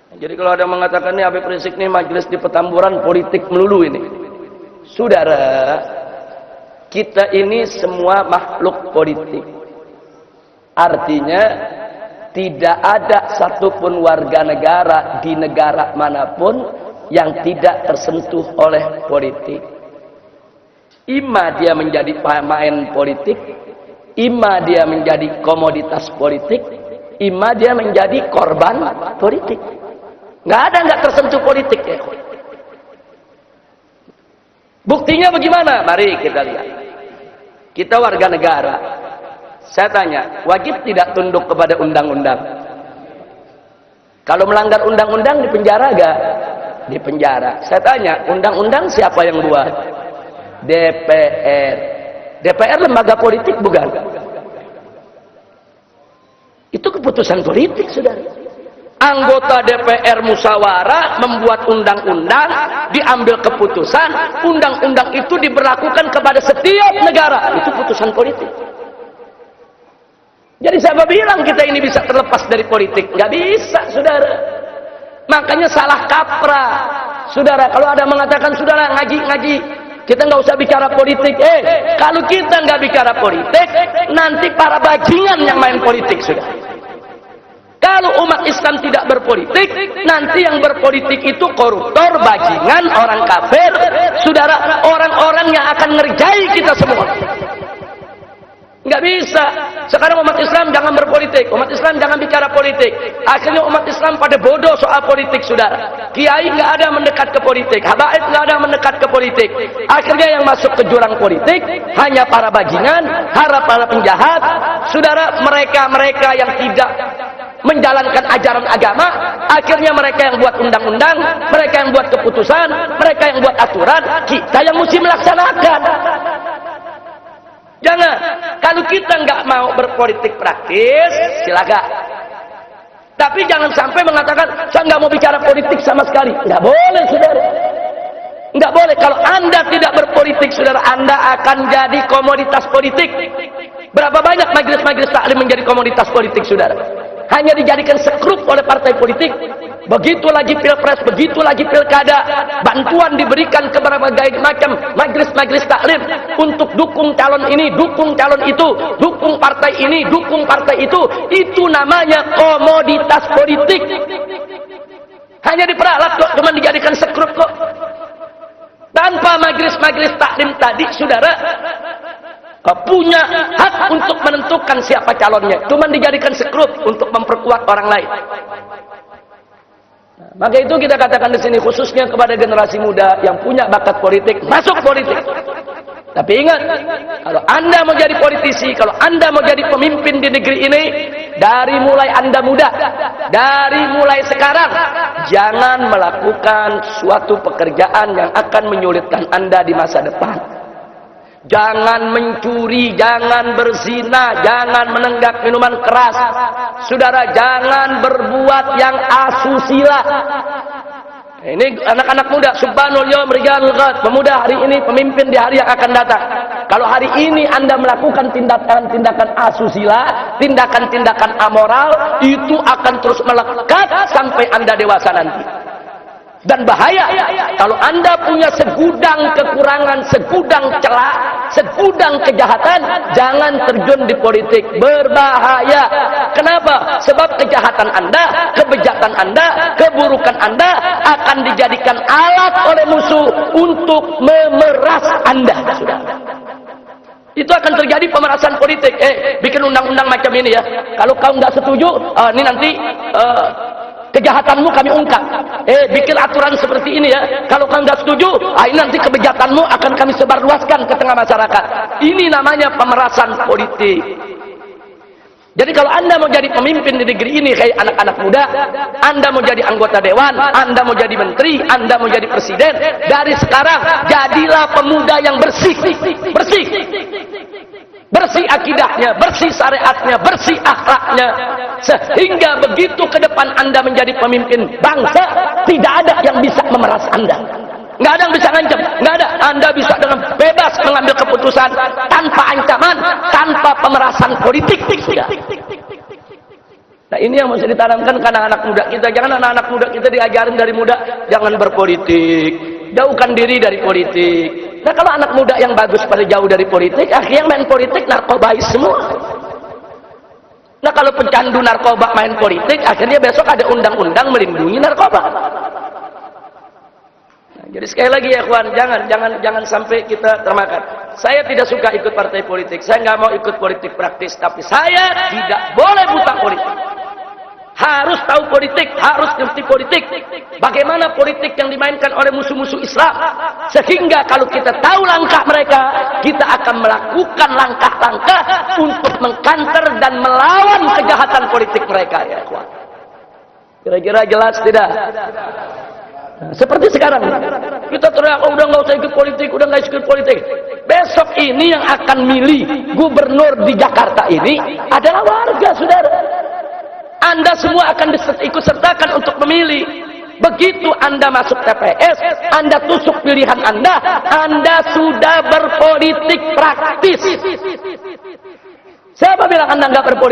Jadi kalau ada yang mengatakan ini Habib Rizik nih majelis di Petamburan politik melulu ini. Saudara, kita ini semua makhluk politik. Artinya tidak ada satupun warga negara di negara manapun yang tidak tersentuh oleh politik. Ima dia menjadi pemain politik, ima dia menjadi komoditas politik, ima dia menjadi korban politik. Nggak ada nggak tersentuh politik ya. Buktinya bagaimana? Mari kita lihat. Kita warga negara. Saya tanya, wajib tidak tunduk kepada undang-undang? Kalau melanggar undang-undang di penjara gak? Di penjara. Saya tanya, undang-undang siapa yang buat? DPR. DPR lembaga politik bukan? Itu keputusan politik, saudara. Anggota DPR musyawarah membuat undang-undang, diambil keputusan, undang-undang itu diberlakukan kepada setiap negara. Itu putusan politik. Jadi siapa bilang kita ini bisa terlepas dari politik? Nggak bisa, saudara. Makanya salah kaprah, saudara. Kalau ada mengatakan, saudara ngaji-ngaji, kita nggak usah bicara politik. Kalau kita nggak bicara politik, nanti para bajingan yang main politik, saudara. Kalau umat Islam tidak berpolitik, nanti yang berpolitik itu koruptor, bajingan, orang kafir, saudara, orang-orang yang akan ngerjai kita semua. Nggak bisa. Sekarang umat Islam jangan berpolitik, umat Islam jangan bicara politik. Akhirnya umat Islam pada bodoh soal politik, saudara. Kiai nggak ada mendekat ke politik, habaib nggak ada mendekat ke politik. Akhirnya yang masuk ke jurang politik hanya para bajingan, para penjahat, saudara. Mereka yang tidak menjalankan ajaran agama, akhirnya mereka yang buat undang-undang, mereka yang buat keputusan, mereka yang buat aturan, kita yang mesti melaksanakan. Jangan, kalau kita nggak mau berpolitik praktis, silakan. Tapi jangan sampai mengatakan, saya nggak mau bicara politik sama sekali. Nggak boleh, saudara. Nggak boleh. Kalau Anda tidak berpolitik, saudara, Anda akan jadi komoditas politik. Berapa banyak majelis-majelis taklim menjadi komoditas politik, saudara? Hanya dijadikan sekrup oleh partai politik. Begitu lagi pilpres, begitu lagi pilkada, bantuan diberikan ke berbagai macam majelis-majelis taklim untuk dukung calon ini, dukung calon itu, dukung partai ini, dukung partai itu. Itu namanya komoditas politik. Hanya diperalat kok, cuma dijadikan sekrup kok. Tanpa majelis-majelis taklim tadi, saudara, punya hak untuk menentukan siapa calonnya, cuma dijadikan sekrup untuk memperkuat orang lain. Maka itu kita katakan di sini khususnya kepada generasi muda yang punya bakat politik, masuk politik. Tapi ingat, kalau Anda mau jadi politisi, kalau Anda mau jadi pemimpin di negeri ini, dari mulai Anda muda, dari mulai sekarang, jangan melakukan suatu pekerjaan yang akan menyulitkan Anda di masa depan. Jangan mencuri, jangan berzina, jangan menenggak minuman keras. Saudara, jangan berbuat yang asusila. Ini anak-anak muda, subhanul yawm rijalul ghad, pemuda hari ini, pemimpin di hari yang akan datang. Kalau hari ini Anda melakukan tindakan-tindakan asusila, tindakan-tindakan amoral, itu akan terus melekat sampai Anda dewasa nanti. Dan bahaya kalau Anda punya segudang kekurangan, segudang celah, segudang kejahatan, jangan terjun di politik. Berbahaya. Kenapa? Sebab kejahatan Anda, kebejatan Anda, keburukan Anda akan dijadikan alat oleh musuh untuk memeras Anda. Sudah. Itu akan terjadi pemerasan politik. Bikin undang-undang macam ini ya. Kalau kau nggak setuju, ini nanti kejahatanmu kami ungkap. Bikin aturan seperti ini ya. Kalau kau nggak setuju, ini nanti kebejatanmu akan kami sebarluaskan ke tengah masyarakat. Ini namanya pemerasan politik. Jadi kalau Anda mau jadi pemimpin di negeri ini kayak anak-anak muda, Anda mau jadi anggota dewan, Anda mau jadi menteri, Anda mau jadi presiden, dari sekarang jadilah pemuda yang bersih. Bersih. Bersih akidahnya, bersih syariatnya, bersih akhlaknya. Sehingga begitu ke depan Anda menjadi pemimpin bangsa, tidak ada yang bisa memeras Anda. Nggak ada yang bisa ngancam, nggak ada. Anda bisa dengan bebas mengambil keputusan tanpa ancaman, tanpa pemerasan politik. Sudah. Nah ini yang mesti ditanamkan ke anak-anak muda kita. Jangan anak-anak muda kita diajarin dari muda, jangan berpolitik, jauhkan diri dari politik. Nah kalau anak muda yang bagus pada jauh dari politik, akhirnya main politik narkobais semua. Nah kalau pencandu narkoba main politik, akhirnya besok ada undang-undang melindungi narkoba. Nah, jadi sekali lagi ya kawan, jangan sampai kita termakan. Saya tidak suka ikut partai politik, saya nggak mau ikut politik praktis, tapi saya tidak boleh buta politik. Harus tahu politik, harus ngerti politik. Bagaimana politik yang dimainkan oleh musuh-musuh Islam. Sehingga kalau kita tahu langkah mereka, kita akan melakukan langkah-langkah untuk mengkanter dan melawan kejahatan politik mereka. Ya, kawan. Kira-kira jelas tidak? Nah, seperti sekarang, kita teriak, oh, udah nggak usah ikut politik, udah nggak ikut politik. Besok ini yang akan milih gubernur di Jakarta ini adalah warga, saudara. Anda semua akan ikut sertakan untuk memilih. Begitu Anda masuk TPS, Anda tusuk pilihan Anda sudah berpolitik praktis. Siapa bilang Anda nggak berpolitik?